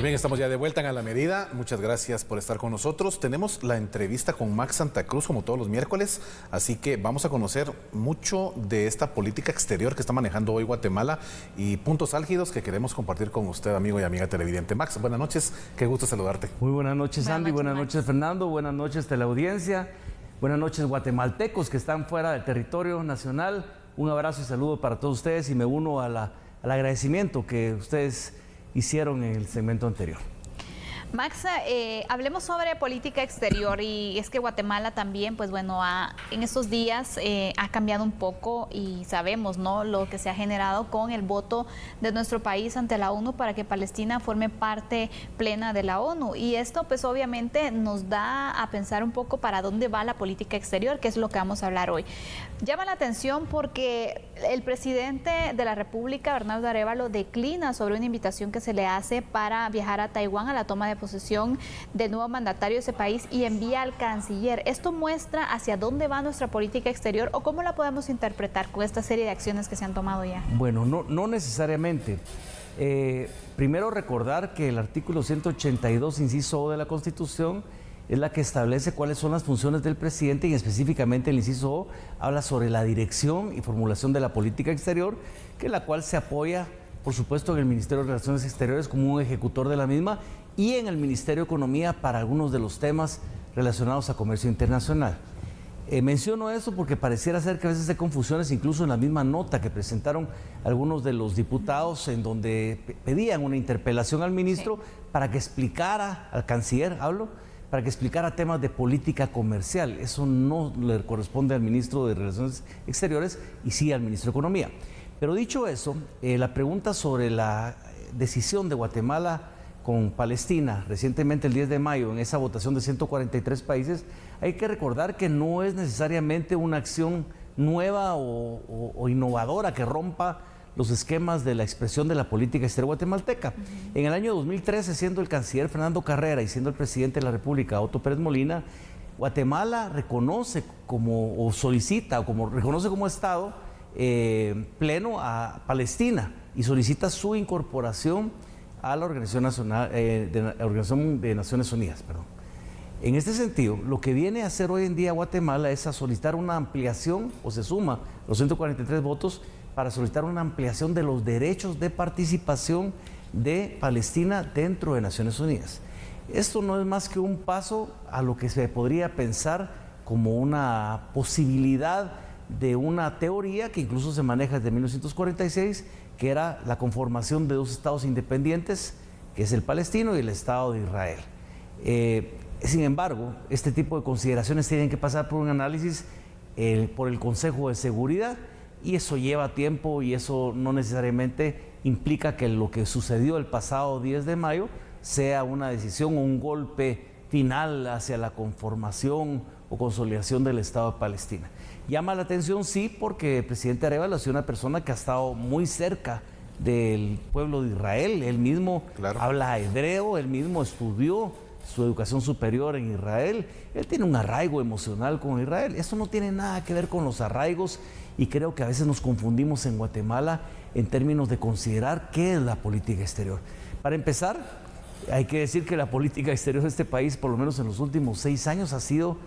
Muy bien, estamos ya de vuelta en A la Medida. Muchas gracias por estar con nosotros. Tenemos la entrevista con Max Santa Cruz como todos los miércoles, así que vamos a conocer mucho de esta política exterior que está manejando hoy Guatemala y puntos álgidos que queremos compartir con usted, amigo y amiga televidente. Max, buenas noches, qué gusto saludarte. Muy buenas noches, Andy, buenas noches, Fernando, buenas noches, teleaudiencia, buenas noches, guatemaltecos que están fuera del territorio nacional. Un abrazo y saludo para todos ustedes y me uno al agradecimiento que ustedes hicieron en el segmento anterior. Max, hablemos sobre política exterior y es que Guatemala también, pues bueno, en estos días ha cambiado un poco y sabemos, ¿no?, lo que se ha generado con el voto de nuestro país ante la ONU para que Palestina forme parte plena de la ONU. Y esto pues obviamente nos da a pensar un poco para dónde va la política exterior, que es lo que vamos a hablar hoy. Llama la atención porque el presidente de la República, Bernardo Arévalo, declina sobre una invitación que se le hace para viajar a Taiwán a la toma de posesión del nuevo mandatario de ese país y envía al canciller. ¿Esto muestra hacia dónde va nuestra política exterior o cómo la podemos interpretar con esta serie de acciones que se han tomado ya? Bueno, no necesariamente. Primero recordar que el artículo 182, inciso O de la Constitución, es la que establece cuáles son las funciones del presidente y específicamente el inciso O habla sobre la dirección y formulación de la política exterior, que la cual se apoya, por supuesto, en el Ministerio de Relaciones Exteriores como un ejecutor de la misma y en el Ministerio de Economía para algunos de los temas relacionados a comercio internacional. Menciono eso porque pareciera ser que a veces hay confusiones, incluso en la misma nota que presentaron algunos de los diputados en donde pedían una interpelación al ministro para que explicara, al canciller para que explicara temas de política comercial. Eso no le corresponde al ministro de Relaciones Exteriores y sí al ministro de Economía. Pero dicho eso, la pregunta sobre la decisión de Guatemala con Palestina, recientemente el 10 de mayo, en esa votación de 143 países, hay que recordar que no es necesariamente una acción nueva o innovadora que rompa los esquemas de la expresión de la política exterior guatemalteca. En el año 2013, siendo el canciller Fernando Carrera y siendo el presidente de la República, Otto Pérez Molina, Guatemala reconoce reconoce como Estado pleno a Palestina y solicita su incorporación a la Organización de Naciones Unidas. En este sentido, lo que viene a hacer hoy en día Guatemala es a solicitar una ampliación, o se suma los 143 votos, para solicitar una ampliación de los derechos de participación de Palestina dentro de Naciones Unidas. Esto no es más que un paso a lo que se podría pensar como una posibilidad de una teoría que incluso se maneja desde 1946, que era la conformación de dos estados independientes, que es el palestino y el Estado de Israel. Sin embargo, este tipo de consideraciones tienen que pasar por un análisis por el Consejo de Seguridad, y eso lleva tiempo y eso no necesariamente implica que lo que sucedió el pasado 10 de mayo sea una decisión o un golpe final hacia la conformación o consolidación del Estado de Palestina. Llama la atención, sí, porque el presidente Arévalo ha sido una persona que ha estado muy cerca del pueblo de Israel. Él mismo habla hebreo, él mismo estudió su educación superior en Israel. Él tiene un arraigo emocional con Israel. Eso no tiene nada que ver con los arraigos y creo que a veces nos confundimos en Guatemala en términos de considerar qué es la política exterior. Para empezar, hay que decir que la política exterior de este país, por lo menos en los últimos 6 años, ha sido,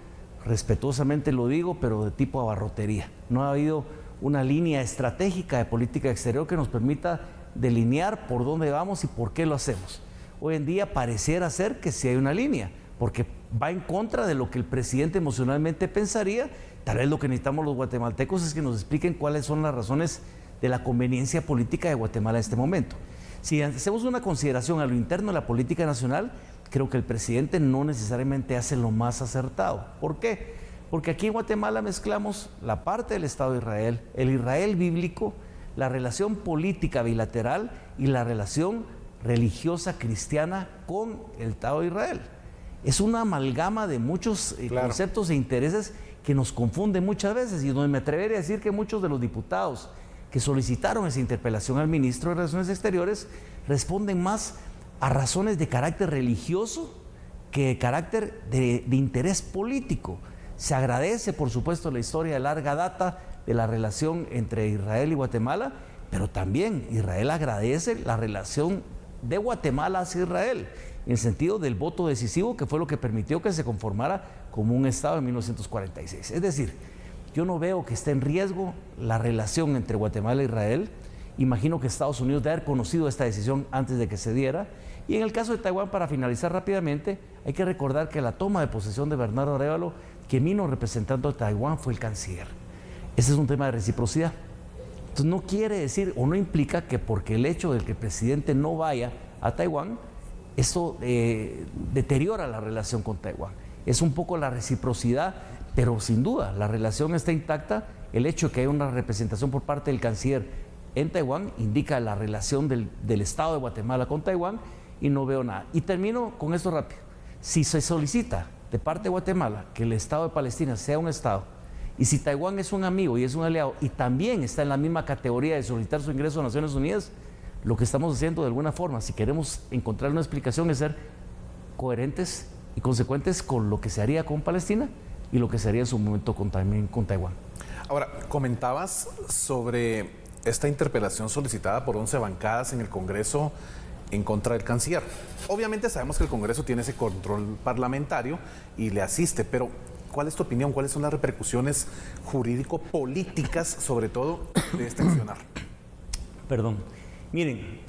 respetuosamente lo digo, pero de tipo abarrotería. No ha habido una línea estratégica de política exterior que nos permita delinear por dónde vamos y por qué lo hacemos. Hoy en día pareciera ser que sí hay una línea, porque va en contra de lo que el presidente emocionalmente pensaría. Tal vez lo que necesitamos los guatemaltecos es que nos expliquen cuáles son las razones de la conveniencia política de Guatemala en este momento. Si hacemos una consideración a lo interno de la política nacional, creo que el presidente no necesariamente hace lo más acertado. ¿Por qué? Porque aquí en Guatemala mezclamos la parte del Estado de Israel, el Israel bíblico, la relación política bilateral y la relación religiosa cristiana con el Estado de Israel. Es una amalgama de muchos conceptos e intereses que nos confunden muchas veces y donde me atrevería a decir que muchos de los diputados que solicitaron esa interpelación al ministro de Relaciones Exteriores responden más a razones de carácter religioso que de carácter de interés político. Se agradece, por supuesto, la historia de larga data de la relación entre Israel y Guatemala, pero también Israel agradece la relación de Guatemala hacia Israel, en el sentido del voto decisivo, que fue lo que permitió que se conformara como un Estado en 1946. Es decir, yo no veo que esté en riesgo la relación entre Guatemala e Israel. Imagino que Estados Unidos debe haber conocido esta decisión antes de que se diera. Y en el caso de Taiwán, para finalizar rápidamente, hay que recordar que la toma de posesión de Bernardo Arévalo, quien vino representando a Taiwán, fue el canciller. Ese es un tema de reciprocidad. Entonces no quiere decir o no implica que porque el hecho de que el presidente no vaya a Taiwán, eso deteriora la relación con Taiwán. Es un poco la reciprocidad, pero sin duda la relación está intacta. El hecho de que haya una representación por parte del canciller en Taiwán indica la relación del Estado de Guatemala con Taiwán, y no veo nada. Y termino con esto rápido. Si se solicita de parte de Guatemala que el Estado de Palestina sea un Estado, y si Taiwán es un amigo y es un aliado y también está en la misma categoría de solicitar su ingreso a Naciones Unidas, lo que estamos haciendo de alguna forma, si queremos encontrar una explicación, es ser coherentes y consecuentes con lo que se haría con Palestina y lo que se haría en su momento también con Taiwán. Ahora, comentabas sobre esta interpelación solicitada por 11 bancadas en el Congreso en contra del canciller. Obviamente sabemos que el Congreso tiene ese control parlamentario y le asiste, pero ¿cuál es tu opinión? ¿Cuáles son las repercusiones jurídico-políticas, sobre todo, de este accionar? Perdón. Miren,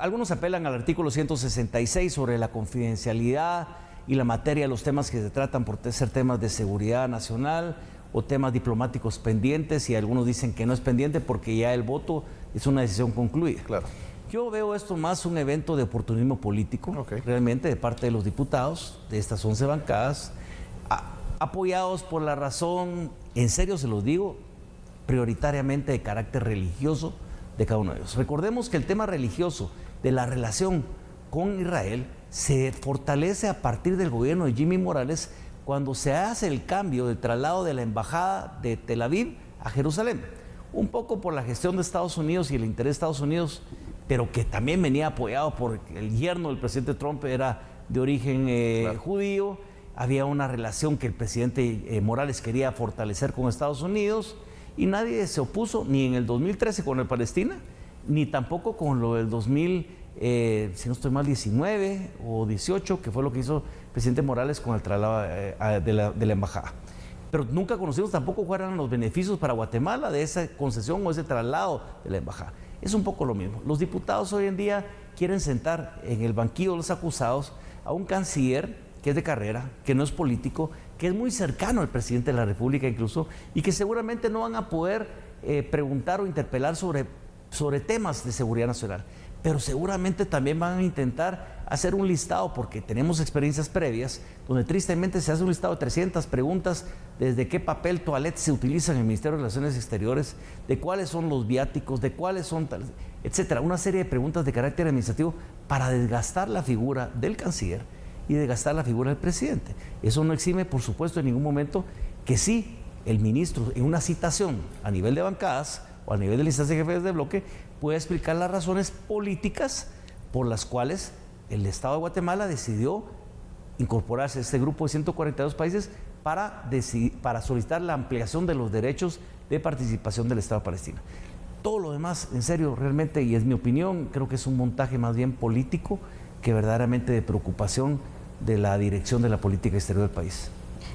algunos apelan al artículo 166 sobre la confidencialidad y la materia de los temas que se tratan por ser temas de seguridad nacional o temas diplomáticos pendientes, y algunos dicen que no es pendiente porque ya el voto es una decisión concluida. Claro. Yo veo esto más un evento de oportunismo político, realmente de parte de los diputados de estas 11 bancadas, apoyados por la razón, en serio se los digo, prioritariamente de carácter religioso de cada uno de ellos. Recordemos que el tema religioso de la relación con Israel se fortalece a partir del gobierno de Jimmy Morales, cuando se hace el cambio del traslado de la embajada de Tel Aviv a Jerusalén, un poco por la gestión de Estados Unidos y el interés de Estados Unidos, pero que también venía apoyado por el yerno del presidente Trump, era de origen judío. Había una relación que el presidente Morales quería fortalecer con Estados Unidos, y nadie se opuso, ni en el 2013 con el Palestina, ni tampoco con lo del si no estoy mal, 19 o 18, que fue lo que hizo el presidente Morales con el traslado de la embajada. Pero nunca conocimos tampoco cuáles eran los beneficios para Guatemala de esa concesión o ese traslado de la embajada. Es un poco lo mismo. Los diputados hoy en día quieren sentar en el banquillo de los acusados a un canciller que es de carrera, que no es político, que es muy cercano al presidente de la República incluso, y que seguramente no van a poder preguntar o interpelar sobre temas de seguridad nacional. Pero seguramente también van a intentar hacer un listado, porque tenemos experiencias previas, donde tristemente se hace un listado de 300 preguntas, desde qué papel toalete se utiliza en el Ministerio de Relaciones Exteriores, de cuáles son los viáticos, de cuáles son, etcétera. Una serie de preguntas de carácter administrativo para desgastar la figura del canciller y desgastar la figura del presidente. Eso no exime, por supuesto, en ningún momento que sí el ministro, en una citación a nivel de bancadas o a nivel de listas de jefes de bloque, puede explicar las razones políticas por las cuales el Estado de Guatemala decidió incorporarse a este grupo de 142 países para solicitar la ampliación de los derechos de participación del Estado de Palestina. Todo lo demás, en serio, realmente, y es mi opinión, creo que es un montaje más bien político que verdaderamente de preocupación de la dirección de la política exterior del país.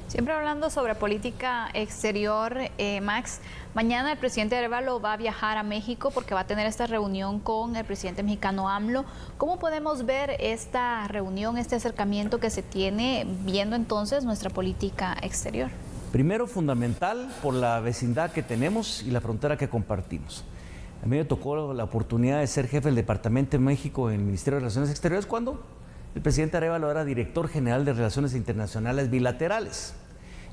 Siempre hablando sobre política exterior, Max, mañana el presidente Arévalo va a viajar a México porque va a tener esta reunión con el presidente mexicano AMLO. ¿Cómo podemos ver esta reunión, este acercamiento que se tiene, viendo entonces nuestra política exterior? Primero, fundamental por la vecindad que tenemos y la frontera que compartimos. A mí me tocó la oportunidad de ser jefe del Departamento de México en el Ministerio de Relaciones Exteriores cuando el presidente Arévalo era director general de Relaciones Internacionales Bilaterales.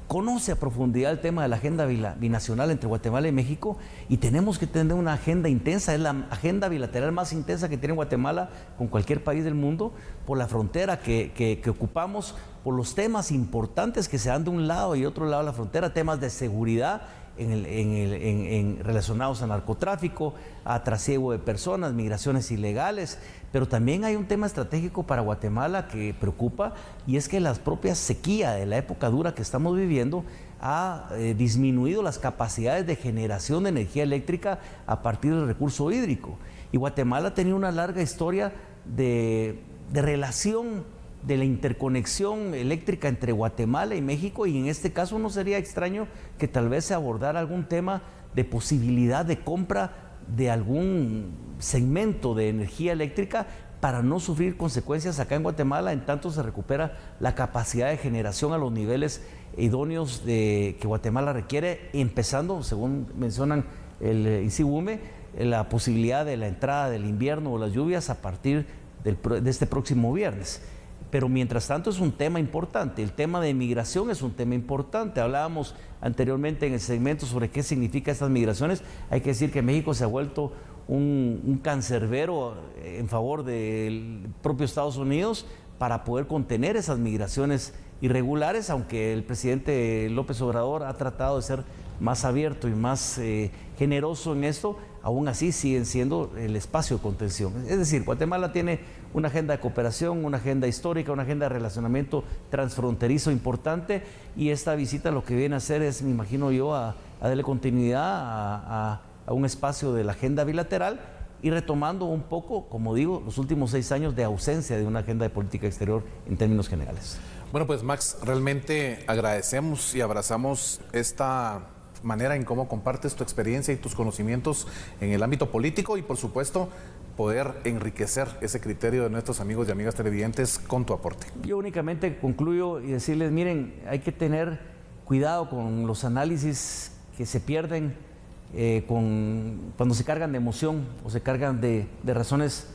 Conoce a profundidad el tema de la agenda binacional entre Guatemala y México, y tenemos que tener una agenda intensa. Es la agenda bilateral más intensa que tiene Guatemala con cualquier país del mundo, por la frontera que ocupamos, por los temas importantes que se dan de un lado y otro lado de la frontera, temas de seguridad relacionados a narcotráfico, a trasiego de personas, migraciones ilegales, pero también hay un tema estratégico para Guatemala que preocupa, y es que la propia sequía de la época dura que estamos viviendo ha disminuido las capacidades de generación de energía eléctrica a partir del recurso hídrico. Y Guatemala tenía una larga historia de relación de la interconexión eléctrica entre Guatemala y México, y en este caso no sería extraño que tal vez se abordara algún tema de posibilidad de compra de algún segmento de energía eléctrica para no sufrir consecuencias acá en Guatemala, en tanto se recupera la capacidad de generación a los niveles idóneos que Guatemala requiere, empezando, según mencionan el INSIBUME, la posibilidad de la entrada del invierno o las lluvias a partir de este próximo viernes. Pero mientras tanto es un tema importante, el tema de migración es un tema importante. Hablábamos anteriormente en el segmento sobre qué significa estas migraciones. Hay que decir que México se ha vuelto un cancerbero en favor del propio Estados Unidos para poder contener esas migraciones irregulares, aunque el presidente López Obrador ha tratado de ser más abierto y más generoso en esto, aún así siguen siendo el espacio de contención. Es decir, Guatemala tiene una agenda de cooperación, una agenda histórica, una agenda de relacionamiento transfronterizo importante, y esta visita lo que viene a hacer es, me imagino yo, a darle continuidad a un espacio de la agenda bilateral y retomando un poco, como digo, los últimos 6 años de ausencia de una agenda de política exterior en términos generales. Bueno, pues Max, realmente agradecemos y abrazamos esta manera en cómo compartes tu experiencia y tus conocimientos en el ámbito político y, por supuesto, poder enriquecer ese criterio de nuestros amigos y amigas televidentes con tu aporte. Yo únicamente concluyo y decirles, miren, hay que tener cuidado con los análisis que se pierden cuando se cargan de emoción o se cargan de razones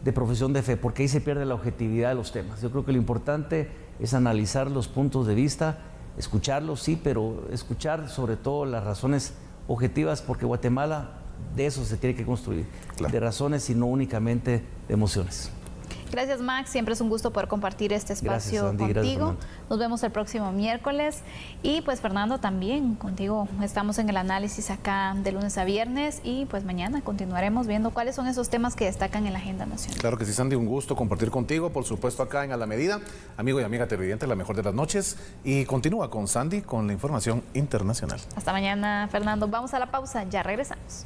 de profesión de fe, porque ahí se pierde la objetividad de los temas. Yo creo que lo importante es analizar los puntos de vista, escucharlos, sí, pero escuchar sobre todo las razones objetivas, porque Guatemala de eso se tiene que construir, claro, de razones y no únicamente de emociones. Gracias, Max. Siempre es un gusto poder compartir este espacio contigo. Nos vemos el próximo miércoles. Y pues, Fernando, también contigo estamos en el análisis acá de lunes a viernes, y pues mañana continuaremos viendo cuáles son esos temas que destacan en la agenda nacional. Claro que sí, Sandy, un gusto compartir contigo, por supuesto, acá en A la Medida. Amigo y amiga televidente, la mejor de las noches. Y continúa con Sandy con la información internacional. Hasta mañana, Fernando. Vamos a la pausa, ya regresamos.